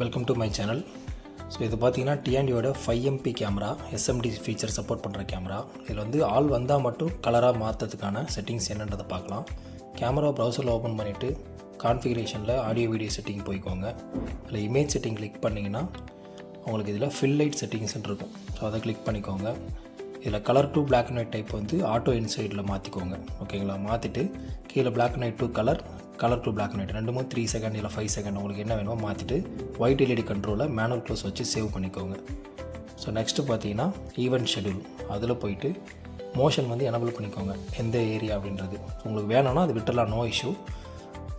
Welcome to my channel. So இது பார்த்தீங்கன்னா டிஎன்டியோட 5MP camera, SMT feature support பண்ணுற camera. இதில் வந்து ஆள் வந்தால் மட்டும் கலராக மாற்றுறதுக்கான செட்டிங்ஸ் என்னன்றதை பார்க்கலாம். கேமரா ப்ரௌசரில் ஓப்பன் பண்ணிவிட்டு கான்ஃபிகரேஷனில் ஆடியோ வீடியோ செட்டிங் போய்க்கோங்க. அதில் இமேஜ் செட்டிங் கிளிக் பண்ணிங்கன்னா உங்களுக்கு இதில் ஃபில் லைட் செட்டிங்ஸ்ன்னு இருக்கும். ஸோ அதை கிளிக் பண்ணிக்கோங்க. இதில் colour to black and white type வந்து ஆட்டோ இன்சைடில் மாற்றிக்கோங்க. ஓகேங்களா? மாற்றிட்டு கீழே black and white to colour to black and white ரெண்டுமே 3 செகண்ட் இல்லை 5 செகண்ட் உங்களுக்கு என்ன வேணுமோ மாற்றிட்டு ஒயிட் எல்இடி கண்ட்ரோலில் மேனுவல் க்ளோஸ் வச்சு சேவ் பண்ணிக்கோங்க. ஸோ நெக்ஸ்ட்டு பார்த்தீங்கன்னா ஈவெண்ட் ஷெடியூல், அதில் போயிட்டு மோஷன் வந்து எனபிள் பண்ணிக்கோங்க. எந்த ஏரியா அப்படின்றது உங்களுக்கு வேணும்னா அது விட்டுலாம், no issue.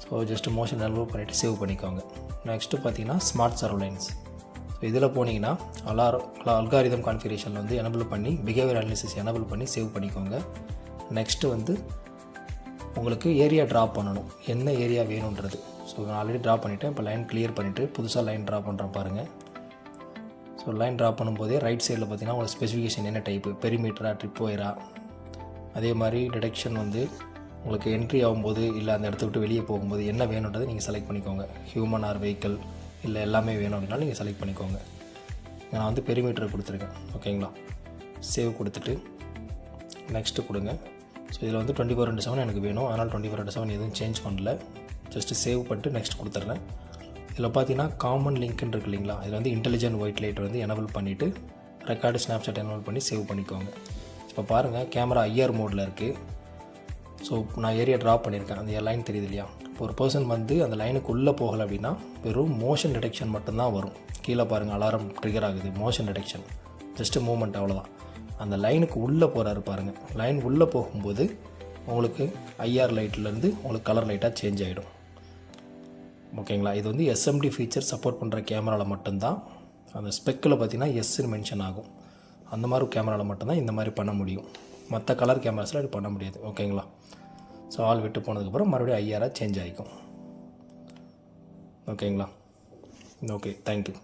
So just motion enable பண்ணிவிட்டு சேவ் பண்ணிக்கோங்க. நெக்ஸ்ட்டு பார்த்தீங்கன்னா ஸ்மார்ட் சரௌண்ட்ஸ். ஸோ இதில் போனீங்கன்னா அல்காரிதம் கான்ஃபிகரேஷனில் வந்து எனபிள் பண்ணி பிஹேவியர் அனாலிசிஸ் எனபிள் பண்ணி சேவ் பண்ணிக்கோங்க. நெக்ஸ்ட்டு வந்து உங்களுக்கு ஏரியா ட்ரா பண்ணணும், என்ன ஏரியா வேணுன்றது. ஸோ நான் ஆல்ரெடி ட்ரா பண்ணிவிட்டேன். இப்போ லைன் கிளியர் பண்ணிவிட்டு புதுசாக லைன் ட்ரா பண்ணுறேன் பாருங்கள். ஸோ லைன் ட்ரா பண்ணும்போதே ரைட் சைடில் பார்த்தீங்கன்னா உங்களுக்கு ஸ்பெசிஃபிகேஷன் என்ன டைப்பு, பெரிமீட்டரா, ட்ரிப் ஒயரா, அதே மாதிரி டிடெக்ஷன் வந்து உங்களுக்கு என்ட்ரி ஆகும்போது இல்லை அந்த இடத்த விட்டு வெளியே போகும்போது என்ன வேணுன்றதை நீங்கள் செலக்ட் பண்ணிக்கோங்க. ஹியூமன் ஆர் வெஹிக்கிள் இல்லை எல்லாமே வேணும் அப்படின்னா நீங்கள் செலக்ட் பண்ணிக்கோங்க. நான் வந்து பெரிமீட்டர் கொடுத்துருக்கேன். ஓகேங்களா? சேவ் கொடுத்துட்டு நெக்ஸ்ட்டு கொடுங்க. ஸோ இதில் வந்து 24/7 எனக்கு வேணும், அதனால் 24/7 எதுவும் சேஞ்ச் பண்ணல. ஜஸ்ட்டு சேவ் பண்ணிட்டு நெக்ஸ்ட் கொடுத்துட்றேன். இதில் பார்த்தீங்கன்னா காமன் லிங்க்னு இருக்கு இல்லைங்களா, இதில் வந்து இன்டெலிஜென்ட் ஒயிட் லைட் வந்து எனபிள் பண்ணிவிட்டு ரெக்கார்டு ஸ்னாப்ஷாட் எனபிள் பண்ணி சேவ் பண்ணிக்கோங்க. இப்போ பாருங்கள் கேமரா ஐஆர் மோடில் இருக்குது. ஸோ நான் ஏரியா ட்ரா பண்ணியிருக்கேன், அந்த லைன் தெரியுது இல்லையா. இப்போ ஒரு பர்சன் வந்து அந்த லைனுக்கு உள்ளே போகலை அப்படின்னா வெறும் மோஷன் டிடெக்ஷன் மட்டும்தான் வரும். கீழே பாருங்கள் அலாரம் ட்ரிகர் ஆகுது, மோஷன் டிடெக்ஷன், ஜஸ்ட்டு மூமெண்ட், அவ்வளோதான். அந்த லைனுக்கு உள்ளே போகிறாரு பாருங்கள், லைன் உள்ளே போகும்போது உங்களுக்கு ஐஆர் லைட்லேருந்து உங்களுக்கு கலர் லைட்டாக சேஞ்ச் ஆகிடும். ஓகேங்களா? இது வந்து எஸ்எம்டி ஃபீச்சர் சப்போர்ட் பண்ணுற கேமராவில் மட்டும்தான் அந்த ஸ்பெக்கில் பார்த்தீங்கன்னா எஸ்ன்னு மென்ஷன் ஆகும். அந்த மாதிரி கேமராவில் மட்டும்தான் இந்த மாதிரி பண்ண முடியும். மற்ற கலர் கேமராஸில் இது பண்ண முடியாது. ஓகேங்களா? ஸோ ஆள் விட்டு போனதுக்கப்புறம் மறுபடியும் ஐஆராக சேஞ்ச் ஆகிக்கும். ஓகேங்களா? Okay, thank you.